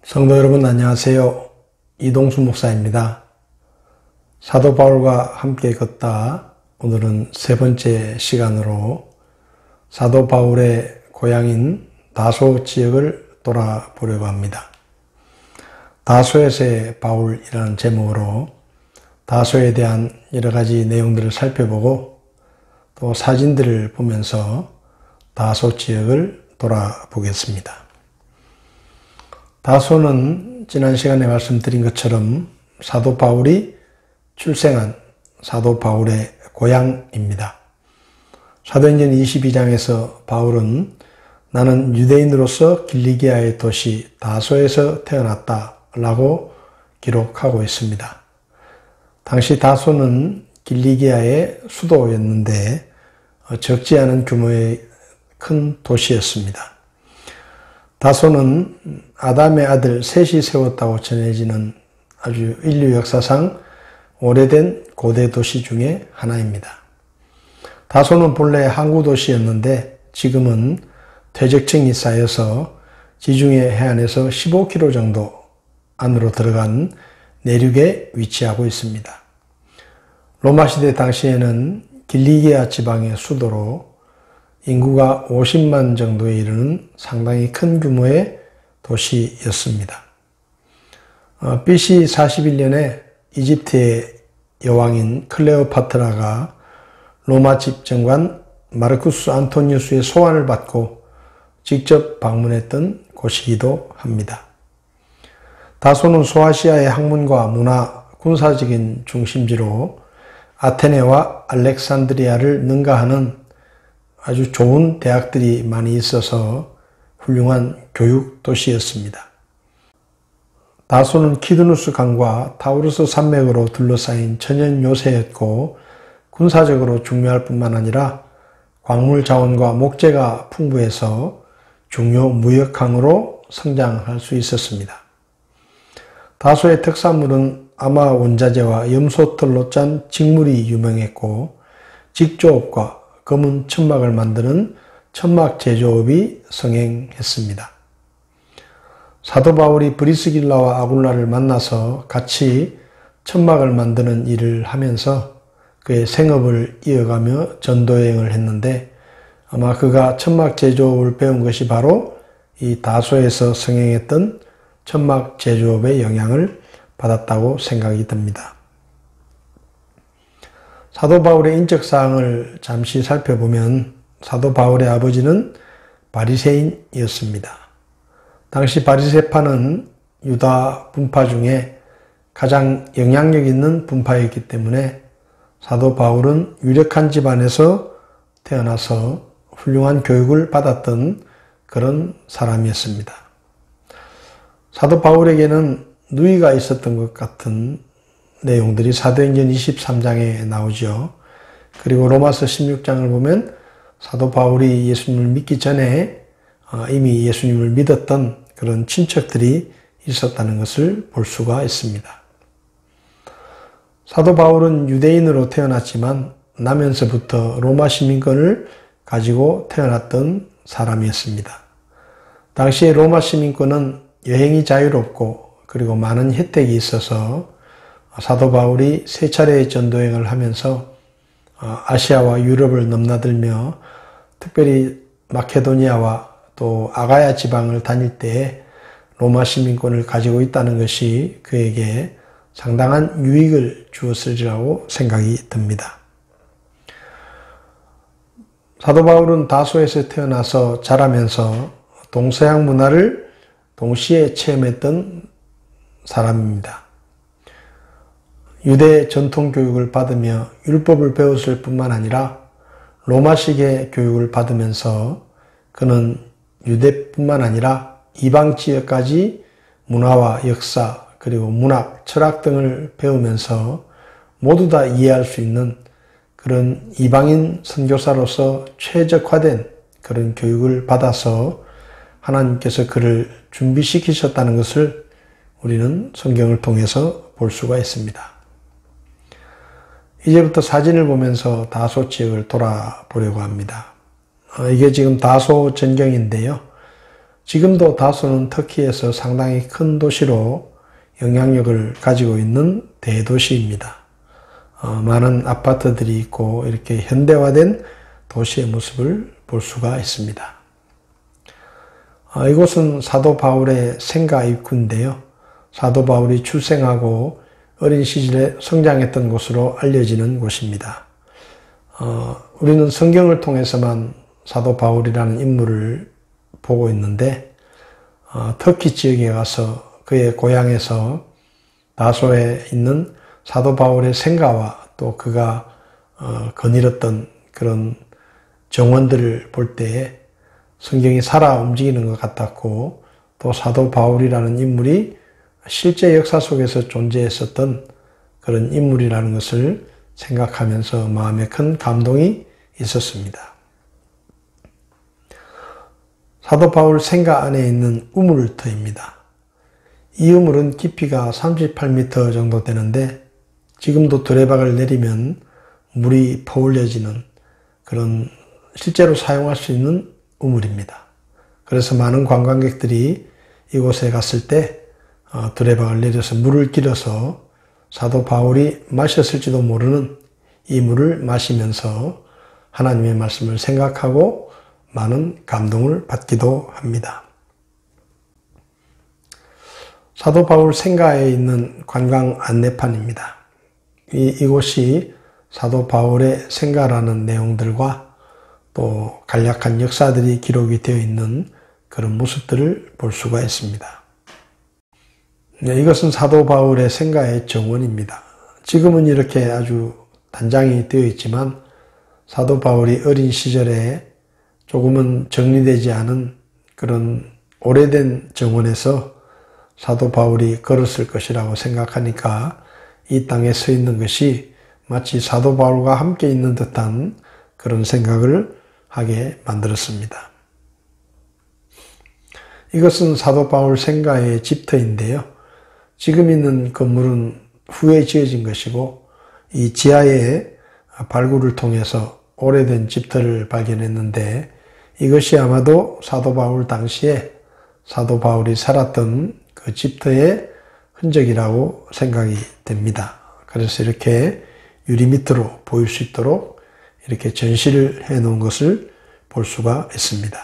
성도 여러분 안녕하세요. 이동수 목사입니다. 사도 바울과 함께 걷다 오늘은 세 번째 시간으로 사도 바울의 고향인 다소 지역을 돌아보려고 합니다. 다소에서의 바울이라는 제목으로 다소에 대한 여러 가지 내용들을 살펴보고 또 사진들을 보면서 다소 지역을 돌아보겠습니다. 다소는 지난 시간에 말씀드린 것처럼 사도 바울이 출생한 사도 바울의 고향입니다. 사도행전 22장에서 바울은 나는 유대인으로서 길리기아의 도시 다소에서 태어났다 라고 기록하고 있습니다. 당시 다소는 길리기아의 수도였는데 적지 않은 규모의 큰 도시였습니다. 다소는 아담의 아들 셋이 세웠다고 전해지는 아주 인류 역사상 오래된 고대 도시 중에 하나입니다. 다소는 본래 항구 도시였는데 지금은 퇴적층이 쌓여서 지중해 해안에서 15km 정도 안으로 들어간 내륙에 위치하고 있습니다. 로마 시대 당시에는 길리기아 지방의 수도로 인구가 50만 정도에 이르는 상당히 큰 규모의 도시였습니다. BC 41년에 이집트의 여왕인 클레오파트라가 로마 집정관 마르쿠스 안토니우스의 소환을 받고 직접 방문했던 곳이기도 합니다. 다소는 소아시아의 학문과 문화, 군사적인 중심지로 아테네와 알렉산드리아를 능가하는 아주 좋은 대학들이 많이 있어서 훌륭한 교육 도시였습니다. 다소는 키드누스 강과 타우루스 산맥으로 둘러싸인 천연 요새였고 군사적으로 중요할 뿐만 아니라 광물 자원과 목재가 풍부해서 중요 무역항으로 성장할 수 있었습니다. 다소의 특산물은 아마 원자재와 염소털로 짠 직물이 유명했고 직조업과 검은 천막을 만드는 천막 제조업이 성행했습니다. 사도 바울이 브리스길라와 아굴라를 만나서 같이 천막을 만드는 일을 하면서 그의 생업을 이어가며 전도여행을 했는데 아마 그가 천막 제조업을 배운 것이 바로 이 다소에서 성행했던 천막 제조업의 영향을 받았다고 생각이 듭니다. 사도 바울의 인적사항을 잠시 살펴보면 사도 바울의 아버지는 바리새인이었습니다. 당시 바리새파는 유다 분파 중에 가장 영향력 있는 분파였기 때문에 사도 바울은 유력한 집안에서 태어나서 훌륭한 교육을 받았던 그런 사람이었습니다. 사도 바울에게는 누이가 있었던 것 같은 내용들이 사도행전 23장에 나오죠. 그리고 로마서 16장을 보면 사도 바울이 예수님을 믿기 전에 이미 예수님을 믿었던 그런 친척들이 있었다는 것을 볼 수가 있습니다. 사도 바울은 유대인으로 태어났지만 나면서부터 로마 시민권을 가지고 태어났던 사람이었습니다. 당시에 로마 시민권은 여행이 자유롭고 그리고 많은 혜택이 있어서 사도 바울이 세 차례의 전도여행을 하면서 아시아와 유럽을 넘나들며 특별히 마케도니아와 또 아가야 지방을 다닐 때에 로마 시민권을 가지고 있다는 것이 그에게 상당한 유익을 주었으리라고 생각이 듭니다. 사도 바울은 다소에서 태어나서 자라면서 동서양 문화를 동시에 체험했던 사람입니다. 유대 전통 교육을 받으며 율법을 배웠을 뿐만 아니라 로마식의 교육을 받으면서 그는 유대뿐만 아니라 이방 지역까지 문화와 역사 그리고 문학, 철학 등을 배우면서 모두 다 이해할 수 있는 그런 이방인 선교사로서 최적화된 그런 교육을 받아서 하나님께서 그를 준비시키셨다는 것을 우리는 성경을 통해서 볼 수가 있습니다. 이제부터 사진을 보면서 다소 지역을 돌아보려고 합니다. 이게 지금 다소 전경인데요. 지금도 다소는 터키에서 상당히 큰 도시로 영향력을 가지고 있는 대도시입니다. 많은 아파트들이 있고 이렇게 현대화된 도시의 모습을 볼 수가 있습니다. 이곳은 사도 바울의 생가 입구인데요. 사도 바울이 출생하고 어린 시절에 성장했던 곳으로 알려지는 곳입니다. 우리는 성경을 통해서만 사도 바울이라는 인물을 보고 있는데 터키 지역에 가서 그의 고향에서 다소에 있는 사도 바울의 생가와 또 그가 거닐었던 그런 정원들을 볼 때에 성경이 살아 움직이는 것 같았고 또 사도 바울이라는 인물이 실제 역사 속에서 존재했었던 그런 인물이라는 것을 생각하면서 마음에 큰 감동이 있었습니다. 사도 바울 생가 안에 있는 우물터입니다. 이 우물은 깊이가 38m 정도 되는데 지금도 두레박을 내리면 물이 퍼올려지는 그런 실제로 사용할 수 있는 우물입니다. 그래서 많은 관광객들이 이곳에 갔을 때 두레박을 내려서 물을 길어서 사도 바울이 마셨을지도 모르는 이 물을 마시면서 하나님의 말씀을 생각하고 많은 감동을 받기도 합니다. 사도 바울 생가에 있는 관광 안내판입니다. 이곳이 사도 바울의 생가라는 내용들과 또 간략한 역사들이 기록이 되어 있는 그런 모습들을 볼 수가 있습니다. 이것은 사도 바울의 생가의 정원입니다. 지금은 이렇게 아주 단장이 되어 있지만 사도 바울이 어린 시절에 조금은 정리되지 않은 그런 오래된 정원에서 사도 바울이 걸었을 것이라고 생각하니까 이 땅에 서 있는 것이 마치 사도 바울과 함께 있는 듯한 그런 생각을 하게 만들었습니다. 이것은 사도 바울 생가의 집터인데요. 지금 있는 건물은 후에 지어진 것이고 이 지하에 발굴을 통해서 오래된 집터를 발견했는데 이것이 아마도 사도 바울 당시에 사도 바울이 살았던 그 집터의 흔적이라고 생각이 됩니다. 그래서 이렇게 유리 밑으로 보일 수 있도록 이렇게 전시를 해 놓은 것을 볼 수가 있습니다.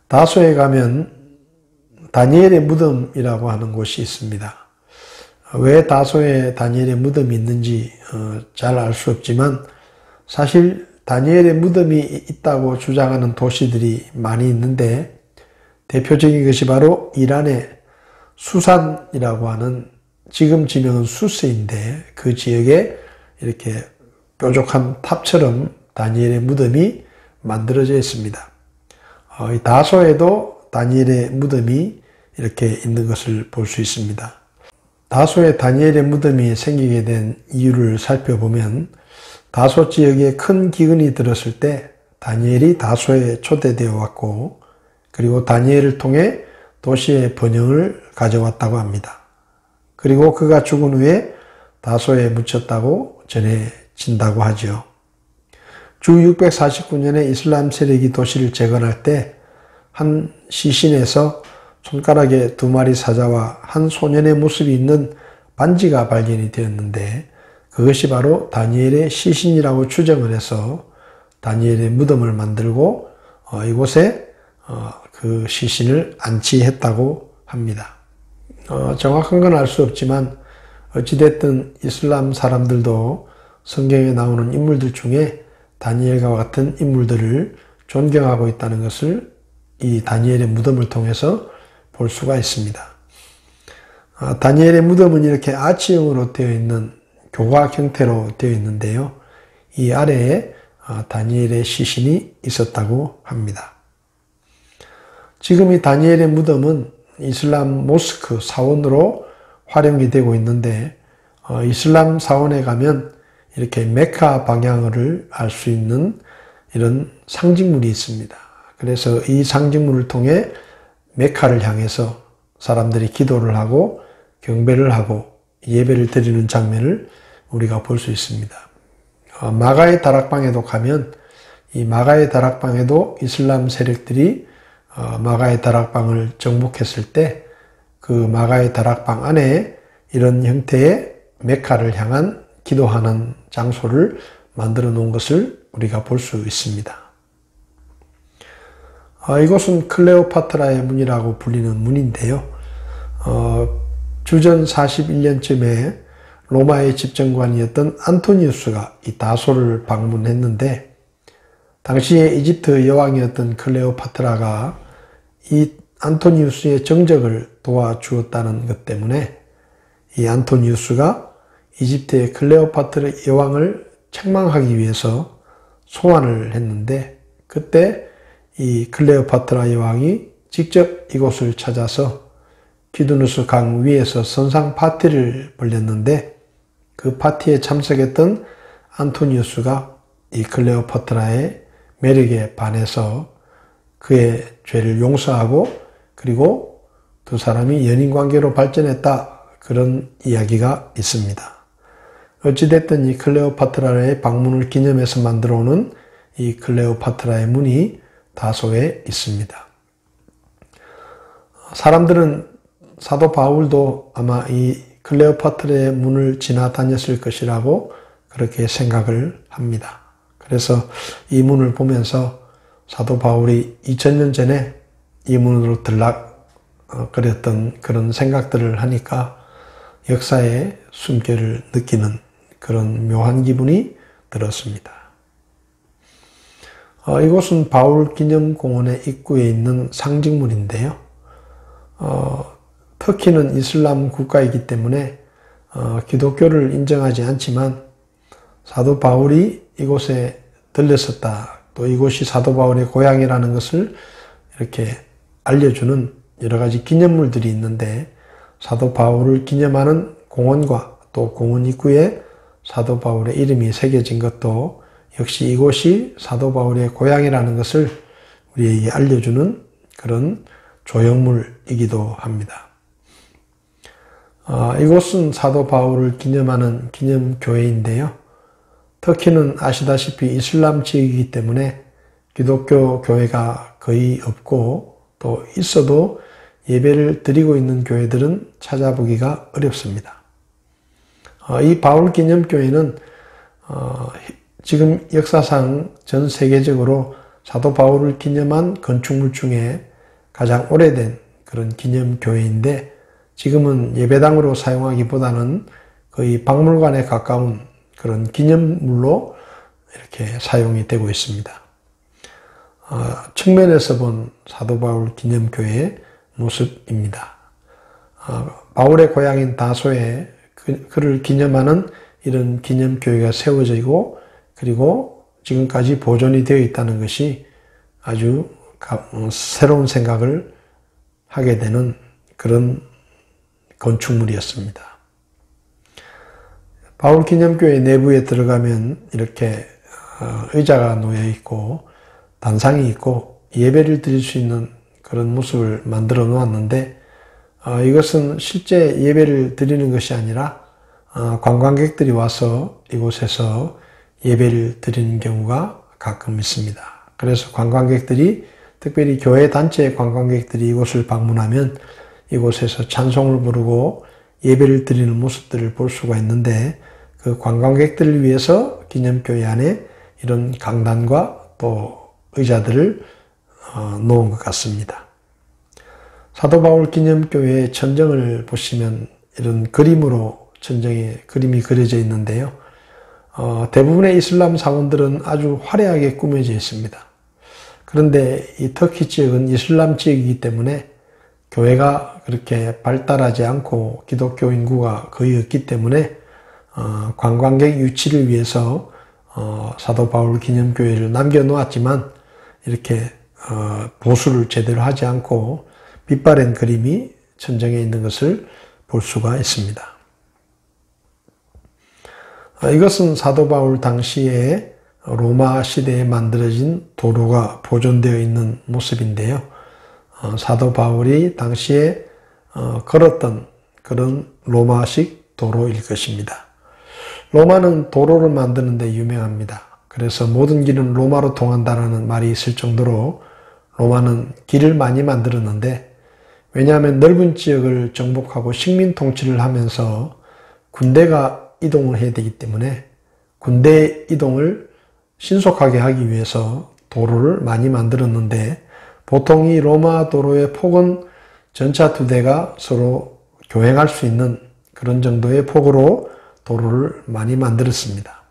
다소에 가면 다니엘의 무덤이라고 하는 곳이 있습니다. 왜 다소에 다니엘의 무덤이 있는지 잘 알 수 없지만 사실 다니엘의 무덤이 있다고 주장하는 도시들이 많이 있는데 대표적인 것이 바로 이란의 수산이라고 하는 지금 지명은 수스인데 그 지역에 이렇게 뾰족한 탑처럼 다니엘의 무덤이 만들어져 있습니다. 이 다소에도 다니엘의 무덤이 이렇게 있는 것을 볼 수 있습니다. 다소에 다니엘의 무덤이 생기게 된 이유를 살펴보면 다소 지역에 큰 기근이 들었을 때 다니엘이 다소에 초대되어 왔고 그리고 다니엘을 통해 도시의 번영을 가져왔다고 합니다. 그리고 그가 죽은 후에 다소에 묻혔다고 전해진다고 하죠. 주 649년에 이슬람 세력이 도시를 재건할 때 한 시신에서 손가락에 2마리 사자와 한 소년의 모습이 있는 반지가 발견이 되었는데 그것이 바로 다니엘의 시신이라고 추정을 해서 다니엘의 무덤을 만들고 이곳에 그 시신을 안치했다고 합니다. 정확한 건 알 수 없지만 어찌됐든 이슬람 사람들도 성경에 나오는 인물들 중에 다니엘과 같은 인물들을 존경하고 있다는 것을 이 다니엘의 무덤을 통해서 볼 수가 있습니다. 다니엘의 무덤은 이렇게 아치형으로 되어 있는 교각 형태로 되어 있는데요. 이 아래에 다니엘의 시신이 있었다고 합니다. 지금 이 다니엘의 무덤은 이슬람 모스크 사원으로 활용이 되고 있는데 이슬람 사원에 가면 이렇게 메카 방향을 알 수 있는 이런 상징물이 있습니다. 그래서 이 상징물을 통해 메카를 향해서 사람들이 기도를 하고 경배를 하고 예배를 드리는 장면을 우리가 볼 수 있습니다. 마가의 다락방에도 가면 이 마가의 다락방에도 이슬람 세력들이 마가의 다락방을 정복했을 때 그 마가의 다락방 안에 이런 형태의 메카를 향한 기도하는 장소를 만들어 놓은 것을 우리가 볼 수 있습니다. 이곳은 클레오파트라의 문이라고 불리는 문인데요. 주전 41년쯤에 로마의 집정관이었던 안토니우스가 이 다소를 방문했는데 당시에 이집트 여왕이었던 클레오파트라가 이 안토니우스의 정적을 도와주었다는 것 때문에 이 안토니우스가 이집트의 클레오파트라 여왕을 책망하기 위해서 소환을 했는데 그때 이 클레오파트라 여왕이 직접 이곳을 찾아서 기두누스 강 위에서 선상 파티를 벌였는데 그 파티에 참석했던 안토니우스가 이 클레오파트라의 매력에 반해서 그의 죄를 용서하고 그리고 두 사람이 연인관계로 발전했다 그런 이야기가 있습니다. 어찌됐든 이 클레오파트라의 방문을 기념해서 만들어 오는 이 클레오파트라의 문이 다소에 있습니다. 사람들은 사도 바울도 아마 이 클레오파트라의 문을 지나다녔을 것이라고 그렇게 생각을 합니다. 그래서 이 문을 보면서 사도 바울이 2000년 전에 이 문으로 들락거렸던 그런 생각들을 하니까 역사의 숨결을 느끼는 그런 묘한 기분이 들었습니다. 이곳은 바울 기념공원의 입구에 있는 상징물인데요. 터키는 이슬람 국가이기 때문에 기독교를 인정하지 않지만 사도 바울이 이곳에 들렸었다. 또 이곳이 사도 바울의 고향이라는 것을 이렇게 알려주는 여러 가지 기념물들이 있는데 사도 바울을 기념하는 공원과 또 공원 입구에 사도 바울의 이름이 새겨진 것도 역시 이곳이 사도 바울의 고향이라는 것을 우리에게 알려주는 그런 조형물이기도 합니다. 이곳은 사도 바울을 기념하는 기념교회인데요. 터키는 아시다시피 이슬람 지역이기 때문에 기독교 교회가 거의 없고 또 있어도 예배를 드리고 있는 교회들은 찾아보기가 어렵습니다. 이 바울 기념교회는 지금 역사상 전 세계적으로 사도 바울을 기념한 건축물 중에 가장 오래된 그런 기념교회인데 지금은 예배당으로 사용하기보다는 거의 박물관에 가까운 그런 기념물로 이렇게 사용이 되고 있습니다. 측면에서 본 사도 바울 기념교회의 모습입니다. 바울의 고향인 다소에 그를 기념하는 이런 기념교회가 세워지고 그리고 지금까지 보존이 되어 있다는 것이 아주 새로운 생각을 하게 되는 그런 건축물이었습니다. 바울 기념교회 내부에 들어가면 이렇게 의자가 놓여 있고 단상이 있고 예배를 드릴 수 있는 그런 모습을 만들어 놓았는데 이것은 실제 예배를 드리는 것이 아니라 관광객들이 와서 이곳에서 예배를 드리는 경우가 가끔 있습니다. 그래서 관광객들이 특별히 교회 단체의 관광객들이 이곳을 방문하면 이곳에서 찬송을 부르고 예배를 드리는 모습들을 볼 수가 있는데 그 관광객들을 위해서 기념교회 안에 이런 강단과 또 의자들을 놓은 것 같습니다. 사도 바울 기념교회의 천정을 보시면 이런 그림으로 천정에 그림이 그려져 있는데요. 대부분의 이슬람 사원들은 아주 화려하게 꾸며져 있습니다. 그런데 이 터키 지역은 이슬람 지역이기 때문에 교회가 그렇게 발달하지 않고 기독교 인구가 거의 없기 때문에 관광객 유치를 위해서 사도 바울 기념교회를 남겨놓았지만 이렇게 보수를 제대로 하지 않고 빛바랜 그림이 천정에 있는 것을 볼 수가 있습니다. 이것은 사도 바울 당시에 로마 시대에 만들어진 도로가 보존되어 있는 모습인데요. 사도 바울이 당시에 걸었던 그런 로마식 도로일 것입니다. 로마는 도로를 만드는 데 유명합니다. 그래서 모든 길은 로마로 통한다라는 말이 있을 정도로 로마는 길을 많이 만들었는데, 왜냐하면 넓은 지역을 정복하고 식민 통치를 하면서 군대가 이동을 해야 되기 때문에 군대 이동을 신속하게 하기 위해서 도로를 많이 만들었는데, 보통 이 로마 도로의 폭은 전차 2대가 서로 교행할 수 있는 그런 정도의 폭으로 도로를 많이 만들었습니다.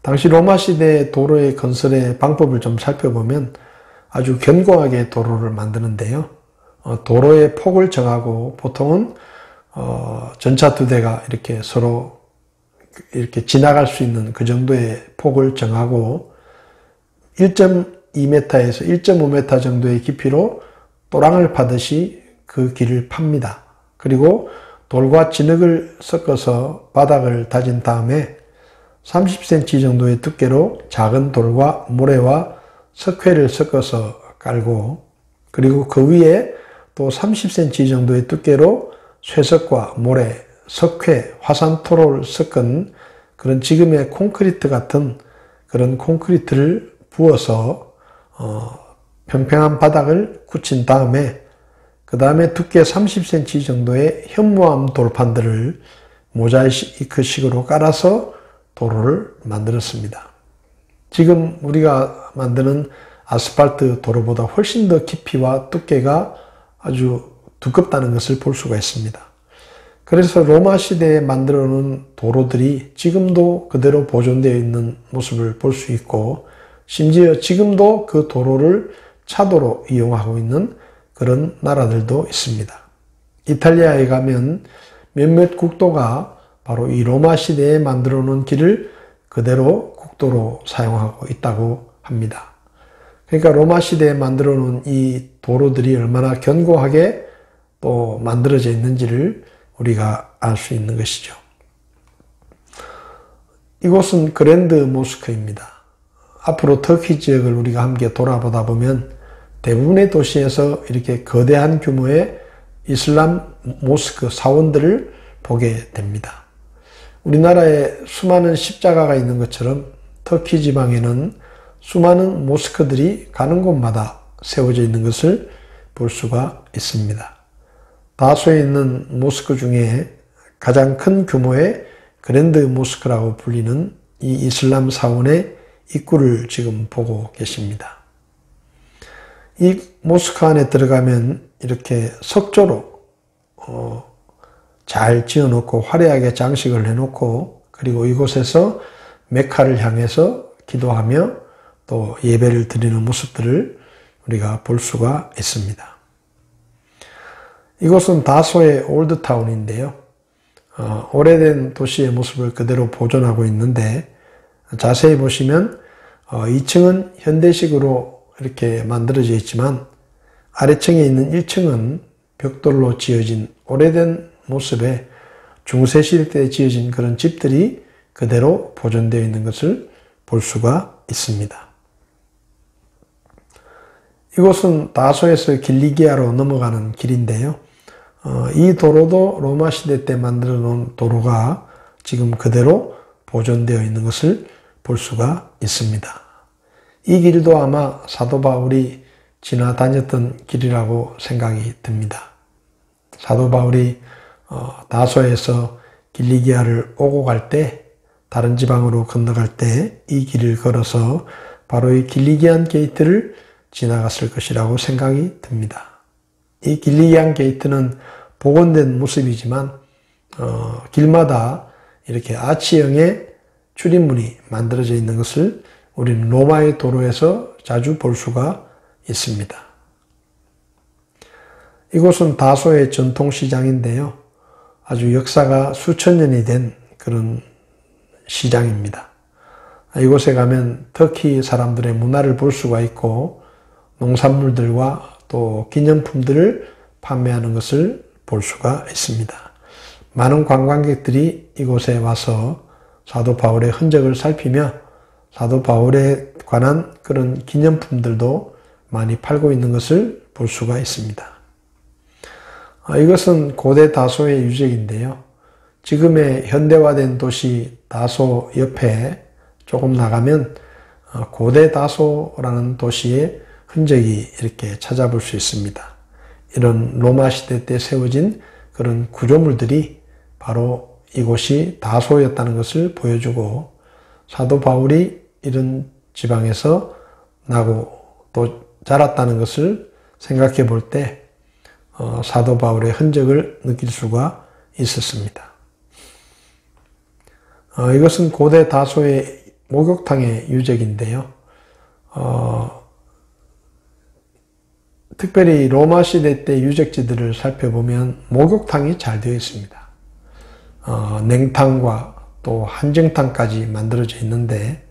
당시 로마 시대 도로의 건설의 방법을 좀 살펴보면 아주 견고하게 도로를 만드는데요. 도로의 폭을 정하고 보통은 전차 2대가 이렇게 서로 이렇게 지나갈 수 있는 그 정도의 폭을 정하고 1.2m에서 1.5m 정도의 깊이로 또랑을 파듯이 그 길을 팝니다. 그리고 돌과 진흙을 섞어서 바닥을 다진 다음에 30cm 정도의 두께로 작은 돌과 모래와 석회를 섞어서 깔고, 그리고 그 위에 또 30cm 정도의 두께로 쇠석과 모래, 석회, 화산토로를 섞은 그런 지금의 콘크리트 같은 그런 콘크리트를 부어서 평평한 바닥을 굳힌 다음에 그 다음에 두께 30cm 정도의 현무암 돌판들을 모자이크식으로 깔아서 도로를 만들었습니다. 지금 우리가 만드는 아스팔트 도로보다 훨씬 더 깊이와 두께가 아주 두껍다는 것을 볼 수가 있습니다. 그래서 로마 시대에 만들어 놓은 도로들이 지금도 그대로 보존되어 있는 모습을 볼 수 있고, 심지어 지금도 그 도로를 차도로 이용하고 있는 그런 나라들도 있습니다. 이탈리아에 가면 몇몇 국도가 바로 이 로마 시대에 만들어 놓은 길을 그대로 국도로 사용하고 있다고 합니다. 그러니까 로마 시대에 만들어 놓은 이 도로들이 얼마나 견고하게 또 만들어져 있는지를 우리가 알 수 있는 것이죠. 이곳은 그랜드 모스크입니다. 앞으로 터키 지역을 우리가 함께 돌아보다 보면 대부분의 도시에서 이렇게 거대한 규모의 이슬람 모스크 사원들을 보게 됩니다. 우리나라에 수많은 십자가가 있는 것처럼 터키 지방에는 수많은 모스크들이 가는 곳마다 세워져 있는 것을 볼 수가 있습니다. 다소에 있는 모스크 중에 가장 큰 규모의 그랜드 모스크라고 불리는 이 이슬람 사원의 입구를 지금 보고 계십니다. 이 모스크 안에 들어가면 이렇게 석조로 잘 지어놓고 화려하게 장식을 해놓고, 그리고 이곳에서 메카를 향해서 기도하며 또 예배를 드리는 모습들을 우리가 볼 수가 있습니다. 이곳은 다소의 올드타운인데요. 오래된 도시의 모습을 그대로 보존하고 있는데, 자세히 보시면 2층은 현대식으로 이렇게 만들어져 있지만 아래층에 있는 1층은 벽돌로 지어진 오래된 모습의 중세시대 때 지어진 그런 집들이 그대로 보존되어 있는 것을 볼 수가 있습니다. 이곳은 다소에서 길리기아로 넘어가는 길인데요. 이 도로도 로마 시대 때 만들어 놓은 도로가 지금 그대로 보존되어 있는 것을 볼 수가 있습니다. 이 길도 아마 사도 바울이 지나다녔던 길이라고 생각이 듭니다. 사도 바울이 다소에서 길리기아를 오고 갈 때, 다른 지방으로 건너갈 때 이 길을 걸어서 바로 이 길리기안 게이트를 지나갔을 것이라고 생각이 듭니다. 이 길리기안 게이트는 복원된 모습이지만 길마다 이렇게 아치형의 출입문이 만들어져 있는 것을 우리는 로마의 도로에서 자주 볼 수가 있습니다. 이곳은 다소의 전통시장인데요. 아주 역사가 수천 년이 된 그런 시장입니다. 이곳에 가면 터키 사람들의 문화를 볼 수가 있고 농산물들과 또 기념품들을 판매하는 것을 볼 수가 있습니다. 많은 관광객들이 이곳에 와서 사도 바울의 흔적을 살피며 사도 바울에 관한 그런 기념품들도 많이 팔고 있는 것을 볼 수가 있습니다. 이것은 고대 다소의 유적인데요. 지금의 현대화된 도시 다소 옆에 조금 나가면 고대 다소라는 도시의 흔적이 이렇게 찾아볼 수 있습니다. 이런 로마 시대 때 세워진 그런 구조물들이 바로 이곳이 다소였다는 것을 보여주고, 사도 바울이 이런 지방에서 나고 또 자랐다는 것을 생각해 볼 때 사도 바울의 흔적을 느낄 수가 있었습니다. 이것은 고대 다소의 목욕탕의 유적인데요. 특별히 로마 시대 때 유적지들을 살펴보면 목욕탕이 잘 되어 있습니다. 냉탕과 또 한정탕까지 만들어져 있는데,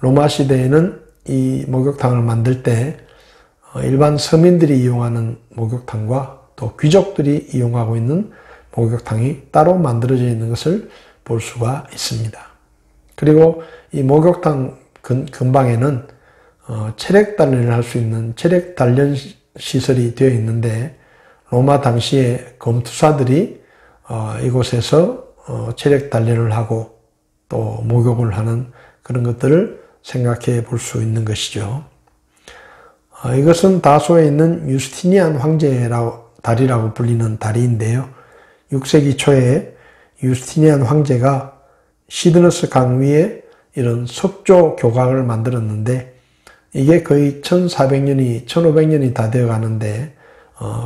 로마 시대에는 이 목욕탕을 만들 때 일반 서민들이 이용하는 목욕탕과 또 귀족들이 이용하고 있는 목욕탕이 따로 만들어져 있는 것을 볼 수가 있습니다. 그리고 이 목욕탕 근방에는 체력 단련을 할 수 있는 체력 단련 시설이 되어 있는데, 로마 당시에 검투사들이 이곳에서 체력 단련을 하고 또 목욕을 하는 그런 것들을 생각해 볼 수 있는 것이죠. 이것은 다소에 있는 유스티니안 황제라고 다리라고 불리는 다리인데요. 6세기 초에 유스티니안 황제가 시드너스 강 위에 이런 석조 교각을 만들었는데, 이게 거의 1400년이 1500년이 다 되어 가는데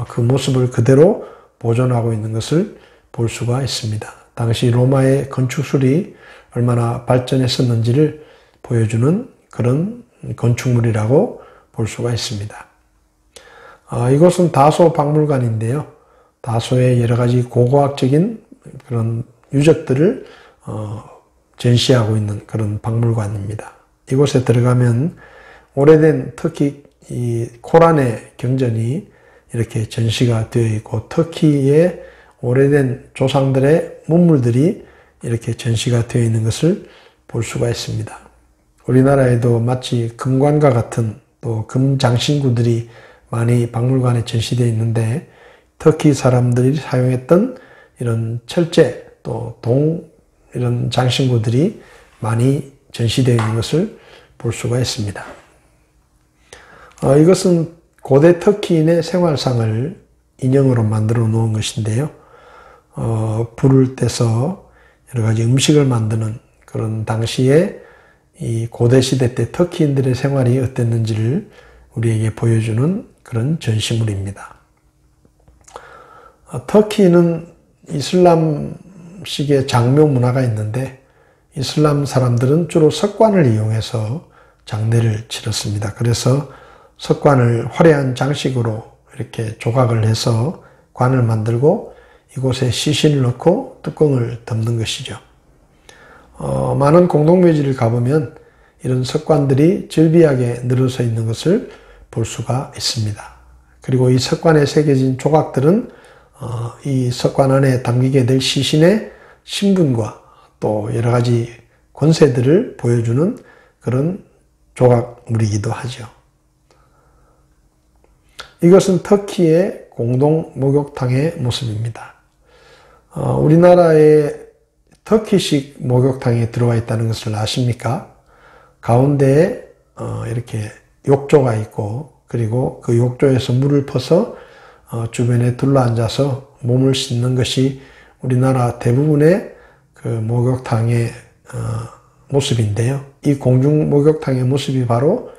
그 모습을 그대로 보존하고 있는 것을 볼 수가 있습니다. 당시 로마의 건축술이 얼마나 발전했었는지를 보여주는 그런 건축물이라고 볼 수가 있습니다. 이곳은 다소 박물관인데요. 다소의 여러 가지 고고학적인 그런 유적들을 전시하고 있는 그런 박물관입니다. 이곳에 들어가면 오래된 터키 이 코란의 경전이 이렇게 전시가 되어 있고, 터키의 오래된 조상들의 문물들이 이렇게 전시가 되어 있는 것을 볼 수가 있습니다. 우리나라에도 마치 금관과 같은 또 금장신구들이 많이 박물관에 전시되어 있는데, 터키 사람들이 사용했던 이런 철제 또 동 이런 장신구들이 많이 전시되어 있는 것을 볼 수가 있습니다. 이것은 고대 터키인의 생활상을 인형으로 만들어 놓은 것인데요. 불을 떼서 여러 가지 음식을 만드는 그런 당시에 이 고대 시대 때 터키인들의 생활이 어땠는지를 우리에게 보여주는 그런 전시물입니다. 터키는 이슬람식의 장묘 문화가 있는데, 이슬람 사람들은 주로 석관을 이용해서 장례를 치렀습니다. 그래서 석관을 화려한 장식으로 이렇게 조각을 해서 관을 만들고 이곳에 시신을 넣고 뚜껑을 덮는 것이죠. 많은 공동묘지를 가보면 이런 석관들이 절비하게 늘어서 있는 것을 볼 수가 있습니다. 그리고 이 석관에 새겨진 조각들은 이 석관 안에 담기게 될 시신의 신분과 또 여러 가지 권세들을 보여주는 그런 조각물이기도 하죠. 이것은 터키의 공동 목욕탕의 모습입니다. 우리나라에 터키식 목욕탕이 들어와 있다는 것을 아십니까? 가운데에 이렇게 욕조가 있고, 그리고 그 욕조에서 물을 퍼서 주변에 둘러앉아서 몸을 씻는 것이 우리나라 대부분의 그 목욕탕의 모습인데요. 이 공중 목욕탕의 모습이 바로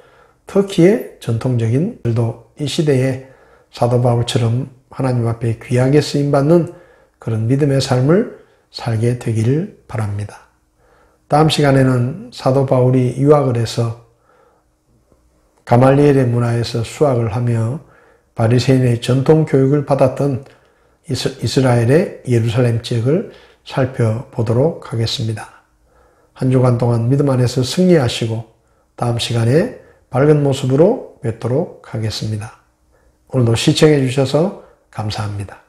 터키의 전통적인, 이 시대에 사도 바울처럼 하나님 앞에 귀하게 쓰임받는 그런 믿음의 삶을 살게 되기를 바랍니다. 다음 시간에는 사도 바울이 유학을 해서 가말리엘의 문화에서 수학을 하며 바리새인의 전통 교육을 받았던 이스라엘의 예루살렘 지역을 살펴보도록 하겠습니다. 한 주간 동안 믿음 안에서 승리하시고 다음 시간에 밝은 모습으로 뵙도록 하겠습니다. 오늘도 시청해 주셔서 감사합니다.